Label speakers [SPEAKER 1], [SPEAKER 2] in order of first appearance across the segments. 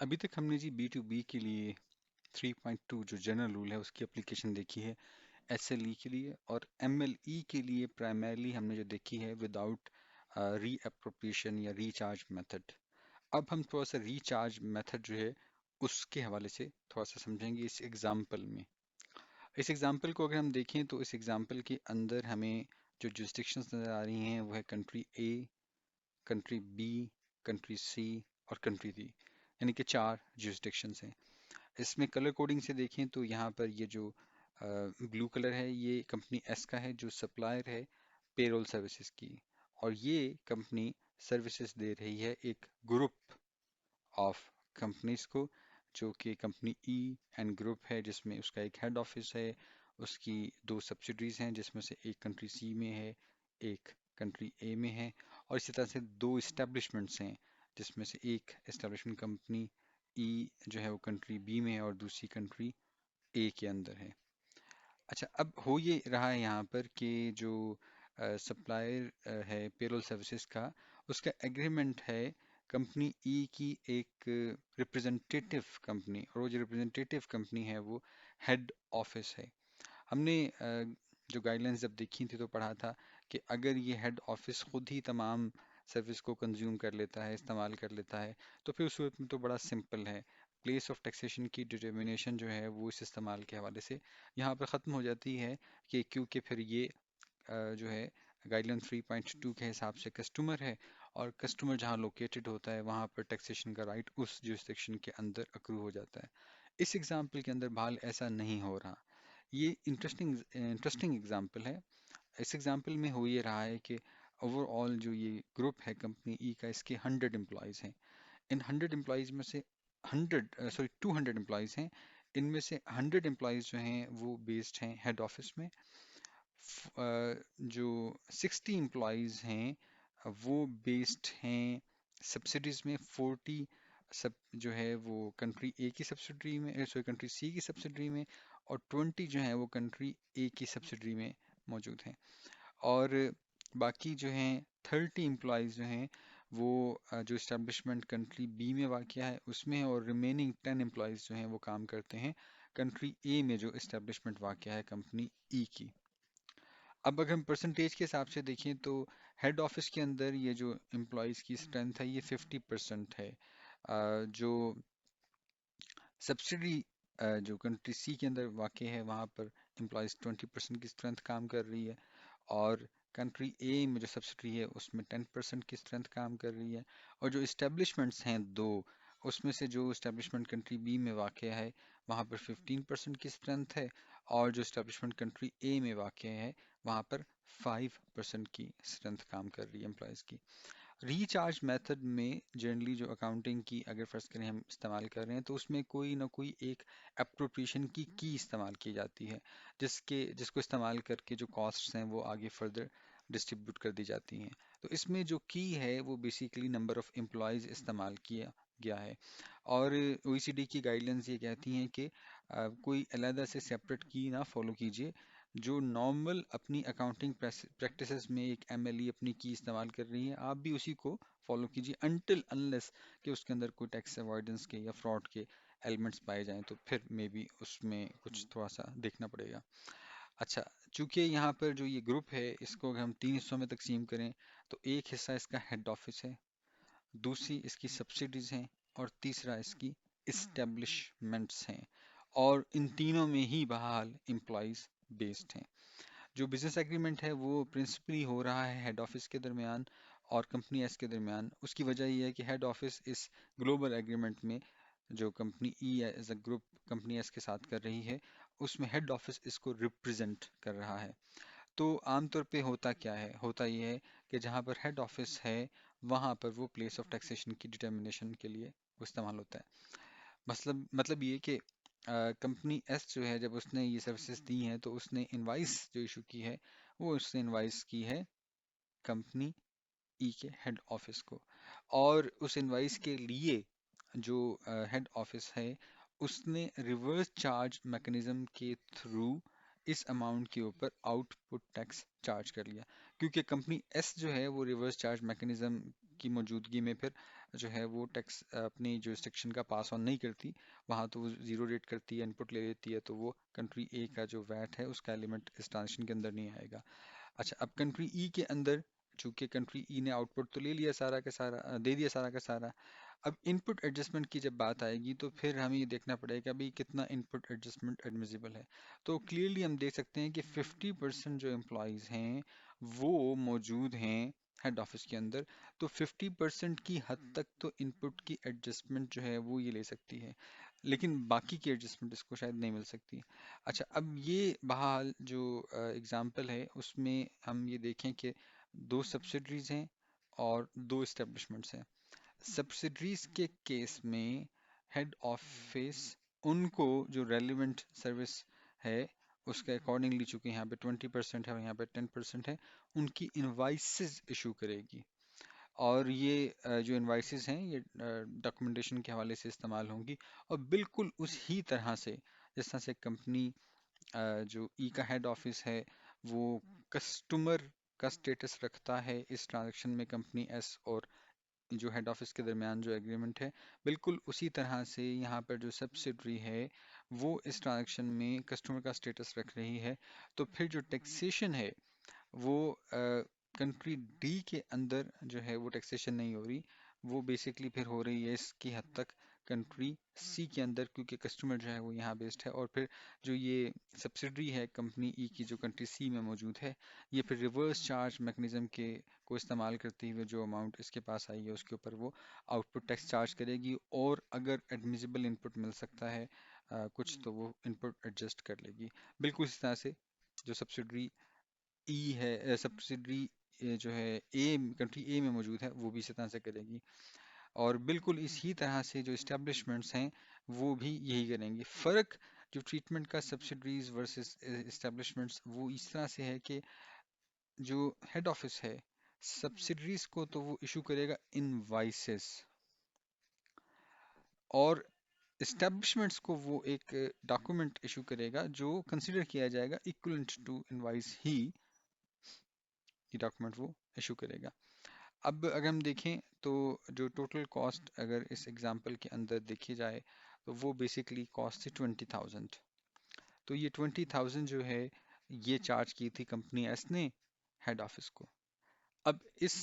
[SPEAKER 1] अभी तक हमने जी बी टू बी के लिए 3.2 जो जनरल रूल है उसकी एप्लीकेशन देखी है, एसएलई के लिए, और एमएलई के लिए प्राइमरली हमने जो देखी है विदाउट री एप्रोप्रिएशन या रीचार्ज मेथड। अब हम थोड़ा सा रीचार्ज मेथड जो है उसके हवाले से थोड़ा सा समझेंगे इस एग्जाम्पल में। इस एग्जाम्पल को अगर हम देखें तो इस एग्जाम्पल के अंदर हमें जो जुरिस्डिक्शंस नज़र आ रही हैं वो है कंट्री ए, कंट्री बी, कंट्री सी और कंट्री डी, यानी कि चार जुरिस्डिक्शंस हैं। इसमें कलर कोडिंग से देखें तो यहाँ पर ये जो ब्लू कलर है ये कंपनी एस का है जो सप्लायर है पेरोल सर्विसेज की, और ये कंपनी सर्विसेज दे रही है एक ग्रुप ऑफ कंपनीज को जो कि कंपनी ई एंड ग्रुप है, जिसमें उसका एक हेड ऑफिस है, उसकी दो सब्सिडरीज हैं जिसमें से एक कंट्री सी में है, एक कंट्री ए में है, और इसी तरह से दो इस्टेब्लिशमेंट्स हैं जिसमें से एक इस्टेब्लिशमेंट कंपनी ई जो है वो कंट्री बी में है और दूसरी कंट्री ए के अंदर है। अच्छा, अब हो ये रहा है यहाँ पर कि जो सप्लायर है पेरोल सर्विसेज का, उसका एग्रीमेंट है कंपनी ई की एक रिप्रेजेंटेटिव कंपनी, और वो जो रिप्रेजेंटेटिव कंपनी है वो हेड ऑफिस है। हमने जो गाइडलाइंस जब देखी थी तो पढ़ा था कि अगर ये हेड ऑफिस खुद ही तमाम सर्विस को कंज्यूम कर लेता है, इस्तेमाल कर लेता है, तो फिर उस सूरत में तो बड़ा सिंपल है, प्लेस ऑफ टैक्सेशन की डिटर्मिनेशन जो है वो इस इस्तेमाल के हवाले से यहाँ पर ख़त्म हो जाती है, कि क्योंकि फिर ये जो है गाइडलाइन 3.2 के हिसाब से कस्टमर है, और कस्टमर जहाँ लोकेटेड होता है वहाँ पर टैक्सेशन का राइट उस जुरिस्डिक्शन के अंदर अक्रू हो जाता है। इस एग्जाम्पल के अंदर बहाल ऐसा नहीं हो रहा। ये इंटरेस्टिंग इंटरेस्टिंग एग्जाम्पल है। इस एग्जाम्पल में हो ये रहा है कि ओवरऑल जो ये ग्रुप है कंपनी ई का, इसके 100 एम्प्लॉयज़ हैं। इन 100 एम्प्लॉयज़ में से 200 एम्प्लॉयज़ हैं। इनमें से 100 एम्प्लॉयज़ जो हैं वो बेस्ड हैं हेड ऑफिस में। जो 60 एम्प्लॉयज़ हैं वो बेस्ड हैं सब्सिडीज में। 40 सब जो है वो कंट्री ए की सब्सिडरी में, सॉरी कंट्री सी की सब्सिडरी में, और 20 जो है वो कंट्री ए की सब्सिडरी में मौजूद हैं। और बाकी जो हैं 30 एम्प्लॉयज़ जो हैं वो जो इस्टेब्लिशमेंट कंट्री बी में वाक़या है उसमें है, और रिमेनिंग 10 एम्प्लॉयज़ जो हैं वो काम करते हैं कंट्री ए में जो इस्टेब्लिशमेंट वाक़या है कंपनी ई की। अब अगर हम परसेंटेज के हिसाब से देखें तो हेड ऑफिस के अंदर ये जो एम्प्लॉयज़ की स्ट्रेंथ है ये 50% है। जो सब्सिडी जो कंट्री सी के अंदर वाक़ है वहाँ पर एम्प्लॉयज़ 20% की स्ट्रेंथ काम कर रही है, और कंट्री ए में जो सब्सिडी है उसमें 10% की स्ट्रेंथ काम कर रही है, और जो इस्टेब्लिशमेंट्स हैं दो, उसमें से जो इस्टेब्लिशमेंट कंट्री बी में वाक़ है वहाँ पर 15% की स्ट्रेंथ है, और जो इस्टेब्लिशमेंट कंट्री ए में वाक़ है वहाँ पर 5% की स्ट्रेंथ काम कर रही है एम्प्लॉयज़ की। रिचार्ज मेथड में जनरली जो अकाउंटिंग की अगर फर्ज करें हम इस्तेमाल कर रहे हैं तो उसमें कोई ना कोई एक एप्रोप्रिएशन की इस्तेमाल की जाती है, जिसको इस्तेमाल करके जो कॉस्ट्स हैं वो आगे फर्दर डिस्ट्रीब्यूट कर दी जाती हैं। तो इसमें जो की है वो बेसिकली नंबर ऑफ एम्प्लॉयज़ इस्तेमाल किया गया है, और ओईसीडी की गाइडलाइंस ये कहती हैं कि कोई अलहदा से सेपरेट की ना फॉलो कीजिए। जो नॉर्मल अपनी अकाउंटिंग प्रैक्टिसेस में एक एमएलई अपनी की इस्तेमाल कर रही है आप भी उसी को फॉलो कीजिए, अनटिल अनलेस कि उसके अंदर कोई टैक्स अवॉइडेंस के या फ्रॉड के एलिमेंट्स पाए जाएं, तो फिर मे बी उसमें कुछ थोड़ा सा देखना पड़ेगा। अच्छा, चूंकि यहाँ पर जो ये ग्रुप है इसको अगर हम तीन हिस्सों में तकसीम करें तो एक हिस्सा इसका हेड ऑफिस है, दूसरी इसकी सब्सिडीज हैं, और तीसरा इसकी इस्टेब्लिशमेंट्स हैं, और इन तीनों में ही बहरहाल एम्प्लॉयज बेस्ड हैं। जो बिजनेस एग्रीमेंट है वो प्रिंसिपली हो रहा है हेड ऑफिस के दरमियान और कंपनी एस के दरमियान। उसकी वजह यह है कि हेड ऑफिस इस ग्लोबल एग्रीमेंट में जो company E as a group company S के साथ कर रही है उसमें हेड ऑफिस इसको रिप्रेजेंट कर रहा है। तो आमतौर पे होता क्या है, होता ये है कि जहाँ पर हेड ऑफिस है वहाँ पर वो प्लेस ऑफ टैक्सेशन की डिटर्मिनेशन के लिए वो इस्तेमाल होता है। मतलब ये कि कंपनी एस जो है जब उसने ये सर्विसेज दी हैं तो उसने इनवाइस जो इशू की है वो उसने इनवाइस की है कंपनी ई के हेड ऑफिस को, और उस इनवाइस के लिए जो हेड ऑफिस है उसने रिवर्स चार्ज मैकेनिज्म के थ्रू इस अमाउंट के ऊपर आउटपुट टैक्स चार्ज कर लिया, क्योंकि कंपनी एस जो है वो रिवर्स चार्ज मैकेनिज्म की मौजूदगी में फिर جو ہے وہ ٹیکس اپنی جورسڈکشن کا پاس آن نہیں کرتی، وہاں تو وہ زیرو ریٹ کرتی ہے، انپٹ لے لیتی ہے، تو وہ کنٹری اے کا جو ویٹ ہے اس کا ایلیمنٹ اس ٹرانزیکشن کے اندر نہیں آئے گا۔ اچھا، اب کنٹری ای کے اندر چونکہ کنٹری ای نے آؤٹ پٹ تو لے لیا سارا کا سارا، دے دیا سارا کا سارا، اب ان پٹ ایڈجسٹمنٹ کی جب بات آئے گی تو پھر ہمیں یہ دیکھنا پڑے گا بھی کتنا ان پٹ ایڈجسٹمنٹ ایڈمیزیبل ہے۔ تو کلیئرلی ہم دیکھ سکتے ہیں کہ 50% جو امپلائیز ہیں وہ موجود ہیں ہیڈ آفس کے اندر، تو 50% کی حد تک تو ان پٹ کی ایڈجسٹمنٹ جو ہے وہ یہ لے سکتی ہے، لیکن باقی کی ایڈجسٹمنٹ اس کو شاید نہیں مل سکتی۔ اچھا، اب یہ بہرحال جو اگزامپل ہے اس میں ہم یہ دیکھیں کہ دو سبسڈریز ہیں اور دو اسٹیبلشمنٹس ہیں۔ سبسڈریز کے کیس میں ہیڈ آفس ان کو جو ریلیونٹ سروس ہے اس کے اکارڈنگلی، چونکہ یہاں پہ 20% ہے اور یہاں پہ 10% ہے، ان کی انوائسز ایشو کرے گی، اور یہ جو انوائسز ہیں یہ ڈاکومنٹیشن کے حوالے سے استعمال ہوں گی، اور بالکل اسی طرح سے جس طرح سے کمپنی جو ای کا ہیڈ آفس ہے وہ کسٹمر کا سٹیٹس رکھتا ہے اس ٹرانزیکشن میں کمپنی ایس اور جو ہیڈ آفس کے درمیان جو ایگریمنٹ ہے، بالکل اسی طرح سے یہاں پر جو سبسڈری ہے وہ اس ٹرانزیکشن میں کسٹمر کا سٹیٹس رکھ رہی ہے، تو پھر جو ٹیکسیشن ہے وہ کنٹری ڈی کے اندر جو ہے وہ ٹیکسیشن نہیں ہو رہی، وہ بیسکلی پھر ہو رہی ہے اس کی حد تک کنٹری سی کے اندر، کیونکہ کسٹمر جو ہے وہ یہاں بیسڈ ہے، اور پھر جو یہ سبسڈری ہے کمپنی ای کی جو کنٹری سی میں موجود ہے، یہ پھر ریورس چارج میکنزم کے کو استعمال کرتے ہوئے جو اماؤنٹ اس کے پاس آئی ہے اس کے اوپر وہ آؤٹ پٹ ٹیکس چارج کرے گی، اور اگر ایڈمیزیبل ان پٹ مل سکتا ہے کچھ، تو وہ ان پٹ ایڈجسٹ کر لے گی، بالکل اس طرح سے جو سبسڈری ای ہے، سبسڈری جو ہے اے کنٹری اے میں موجود ہے وہ بھی اسی طرح سے کرے گی، اور بالکل اسی طرح سے جو اسٹیبلشمنٹس ہیں وہ بھی یہی کریں گی۔ فرق جو ٹریٹمنٹ کا سبسڈریز ورسز اسٹیبلشمنٹس وہ اس طرح سے ہے کہ جو ہیڈ آفس ہے سبسڈریز کو تو وہ ایشو کرے گا انوائسز، اور اسٹیبلشمنٹس کو وہ ایک ڈاکومنٹ ایشو کرے گا جو کنسیڈر کیا جائے گا ایکولنٹ ٹو انوائس ہی، یہ ڈاکومنٹ وہ ایشو کرے گا۔ اب اگر ہم دیکھیں تو جو ٹوٹل کاسٹ اگر اس ایگزامپل کے اندر دیکھی جائے تو وہ بیسکلی کاسٹ تھی 20,000، تو یہ 20,000 جو ہے یہ چارج کی تھی کمپنی ایس نے ہیڈ آفس کو۔ اب اس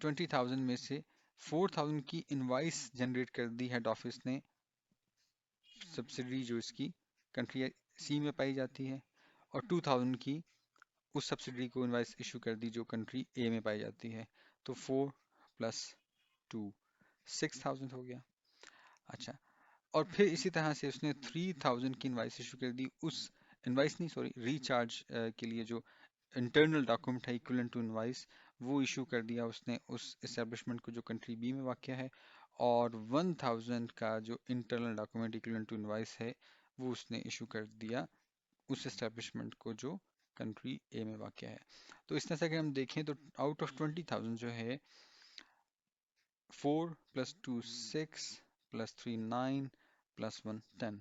[SPEAKER 1] 20,000 میں سے 4,000 کی انوائس جنریٹ کر دی ہیڈ آفس نے سبسڈری جو اس کی کنٹری سی میں پائی جاتی ہے، اور 2,000 کی اس سبسڈری کو انوائس ایشو کر دی جو کنٹری اے میں پائی جاتی ہے، تو 4 پلس 2 6,000 ہو گیا۔ اچھا، اور پھر اسی طرح سے اس نے 3,000 کی انوائس ایشو کر دی، اس انوائس نہیں سوری ریچارج کے لیے جو انٹرنل ڈاکومنٹ ہے ایکولنٹ ٹو انوائس وہ ایشو کر دیا اس نے اس اسٹیبلشمنٹ کو جو کنٹری بی میں واقع ہے، اور 1,000 کا جو internal document equivalent to invoice ہے وہ اس نے ایشو کر دیا اس اسٹیبلشمنٹ کو جو کنٹری اے میں واقع ہے۔ تو اس طرح سے اگر ہم دیکھیں تو آؤٹ آف 20,000 جو ہے 4 plus 2 6 plus 3 9 plus 1 10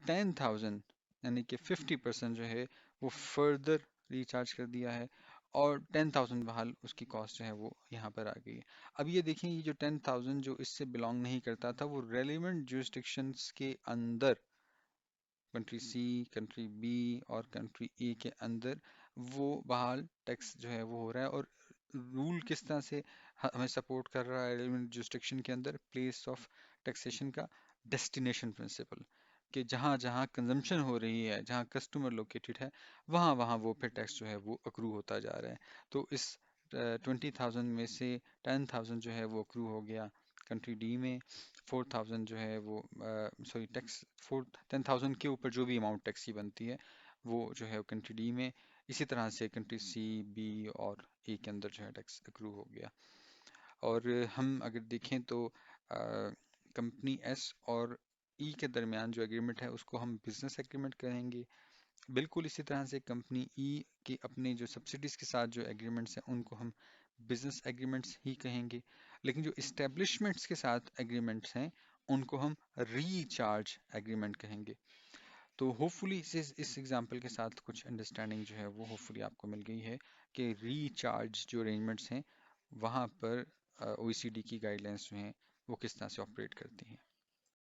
[SPEAKER 1] 10,000 یعنی کہ 50% جو ہے وہ فردر ریچارج کر دیا ہے، اور 10,000 بحال اس کی کاسٹ جو ہے وہ یہاں پر آ گئی ہے۔ اب یہ دیکھیں یہ جو 10,000 جو اس سے بلانگ نہیں کرتا تھا وہ ریلیونٹ جورسڈکشنز کے اندر کنٹری سی، کنٹری بی اور کنٹری اے کے اندر وہ بحال ٹیکس جو ہے وہ ہو رہا ہے، اور رول کس طرح سے ہمیں سپورٹ کر رہا ہے ریلیونٹ جورسڈکشن کے اندر پلیس آف ٹیکسیشن کا ڈیسٹینیشن پرنسپل، کہ جہاں جہاں کنزمپشن ہو رہی ہے، جہاں کسٹمر لوکیٹڈ ہے، وہاں وہاں وہ پھر ٹیکس جو ہے وہ اکرو ہوتا جا رہا ہے۔ تو اس 20,000 میں سے 10,000 جو ہے وہ اکرو ہو گیا کنٹری ڈی میں، 4,000 جو ہے وہ سوری ٹیکس 10,000 کے اوپر جو بھی اماؤنٹ ٹیکس کی بنتی ہے وہ جو ہے کنٹری ڈی میں، اسی طرح سے کنٹری سی، بی اور اے کے اندر جو ہے ٹیکس اکرو ہو گیا۔ اور ہم اگر دیکھیں تو کمپنی ایس اور ای کے درمیان جو ایگریمنٹ ہے اس کو ہم بزنس ایگریمنٹ کہیں گے، بالکل اسی طرح سے کمپنی ای کے اپنے جو سبسڈیز کے ساتھ جو ایگریمنٹس ہیں ان کو ہم بزنس ایگریمنٹس ہی کہیں گے، لیکن جو اسٹیبلشمنٹس کے ساتھ ایگریمنٹس ہیں ان کو ہم ری چارج ایگریمنٹ کہیں گے۔ تو ہوپ فلی اس ایگزامپل کے ساتھ کچھ انڈرسٹینڈنگ جو ہے وہ ہوپ فلی آپ کو مل گئی ہے کہ ری چارج جو ارینجمنٹس ہیں وہاں پر او ای سی ڈی کی گائیڈ لائنس جو ہیں وہ کس طرح سے آپریٹ کرتی ہیں.